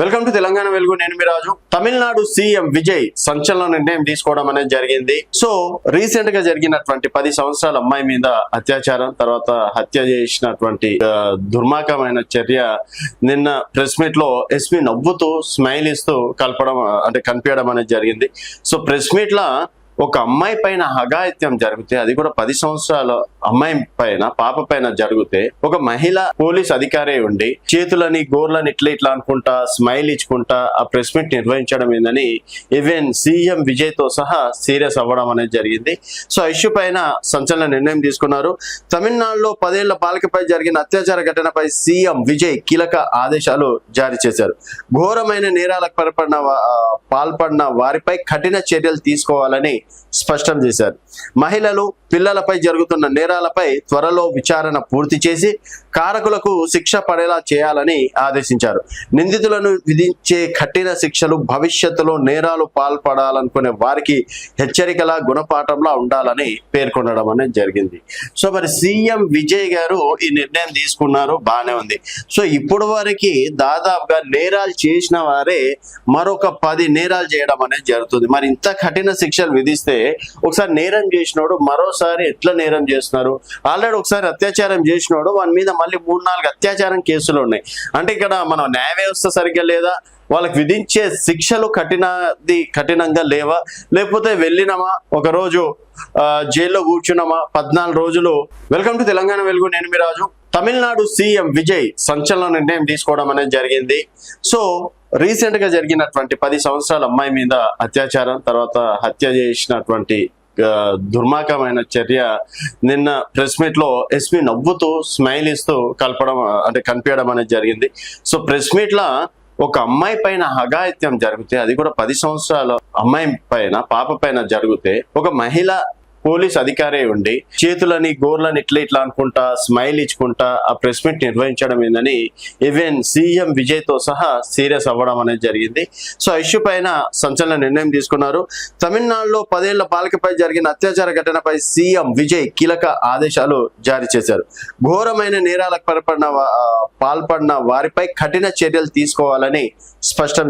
Welcome to Telangana వెలుగు. నేను మీ రాజు. Tamil Nadu CM Vijay సంచలన నిర్ణయం తీసుకోవడం అనేది జరిగింది. సో రీసెంట్ గా జరిగినటువంటి 10 సంవత్సరాల అమ్మాయి మీద అత్యాచారం తర్వాత హత్య చేసినటువంటి దుర్మార్గమైన చర్య నిన్న ప్రెస్ మీట్ లో ఎస్పీ నవ్వుతూ స్మైల్ ఇస్తూ కనిపించడం అనేది జరిగింది. సో ప్రెస్ మీట్ లా ఒక అమ్మాయి పైన అఘాయిత్యం జరిగితే, అది కూడా 10 సంవత్సరాల అమ్మాయి పైన పాప పైన జరిగితే, ఒక మహిళ పోలీస్ అధికారి ఉండి చేతులని గోర్లని ఇట్లా అనుకుంటా స్మైల్ ఇచ్చుకుంటా ఆ ప్రెస్ మీట్ నిర్వహించడం ఏందని ఈవెన్ సీఎం విజయ్ తో సహా సీరియస్ అవ్వడం అనేది జరిగింది. సో ఇష్యూ పైన సంచలన నిర్ణయం తీసుకున్నారు. తమిళనాడులో 10 ఏళ్ల బాలికపై జరిగిన అత్యాచార ఘటనపై సీఎం విజయ్ కీలక ఆదేశాలు జారీ చేశారు. ఘోరమైన నేరాలకు పాల్పడిన వారిపై కఠిన చర్యలు తీసుకోవాలని స్పష్టం చేశారు. మహిళలు పిల్లలపై జరుగుతున్న నేరాలపై త్వరలో విచారణ పూర్తి చేసి కారకులకు శిక్ష పడేలా చేయాలని ఆదేశించారు. నిందితులను విధించే కఠిన శిక్షలు భవిష్యత్తులో నేరాలు పాల్పడాలనుకునే వారికి హెచ్చరికల గుణపాఠంలా ఉండాలని పేర్కొనడం అనేది జరిగింది. సో మరి సీఎం విజయ్ గారు ఈ నిర్ణయం తీసుకున్నారు, బాగానే ఉంది. సో ఇప్పుడు వరకు దాదాపుగా నేరాలు చేసిన వారే మరొక 10 నేరాలు చేయడం అనేది జరుగుతుంది. మరి ఇంత కఠిన శిక్షలు విధిస్తే ఒకసారి నేరం చేసినోడు మరోసారి ఎట్లా నేరం చేస్తున్నారు? ఆల్రెడీ ఒకసారి అత్యాచారం చేసినోడు వాని మీద మళ్ళీ 3-4 అత్యాచారం కేసులు ఉన్నాయి. అంటే ఇక్కడ మన న్యాయ వ్యవస్థ సరిగ్గా లేదా? వాళ్ళకి విధించే శిక్షలు కఠినంగా లేవా? లేకపోతే వెళ్ళినామా ఒక రోజు జైల్లో కూర్చున్నామా 14 రోజులు? వెల్కమ్ టు తెలంగాణ వెలుగు. నేను మీ రాజు. తమిళనాడు సీఎం విజయ్ సంచలన నిర్ణయం తీసుకోవడం అనేది జరిగింది. సో రీసెంట్ గా జరిగినటువంటి 10 సంవత్సరాల అమ్మాయి మీద అత్యాచారం తర్వాత హత్య చేసినటువంటి దుర్మార్గమైన చర్య నిన్న ప్రెస్ మీట్ లో ఎస్పీ నవ్వుతూ స్మైల్ ఇస్తూ కనిపించడం అనేది జరిగింది. సో ప్రెస్ మీట్ లా ఒక అమ్మాయి పైన అఘాయిత్యం జరిగితే, అది కూడా 10 సంవత్సరాల అమ్మాయి పైన పాప పైన జరిగితే, ఒక మహిళ పోలీస్ అధికారి ఉండి చేతులని గోర్లని ఇట్లా అనుకుంటా స్మైల్ ఇచ్చుకుంటా ఆ ప్రెస్ మీట్ నిర్వహించడం ఏందని ఈవెన్ సీఎం విజయ్ తో సహా సీరియస్ అవ్వడం అనేది జరిగింది. సో ఇష్యూ పైన సంచలన నిర్ణయం తీసుకున్నారు. తమిళనాడులో 10 ఏళ్ల బాలికపై జరిగిన అత్యాచార ఘటనపై సీఎం విజయ్ కీలక ఆదేశాలు జారీ చేశారు. ఘోరమైన నేరాలకు పాల్పడిన వారిపై కఠిన చర్యలు తీసుకోవాలని స్పష్టం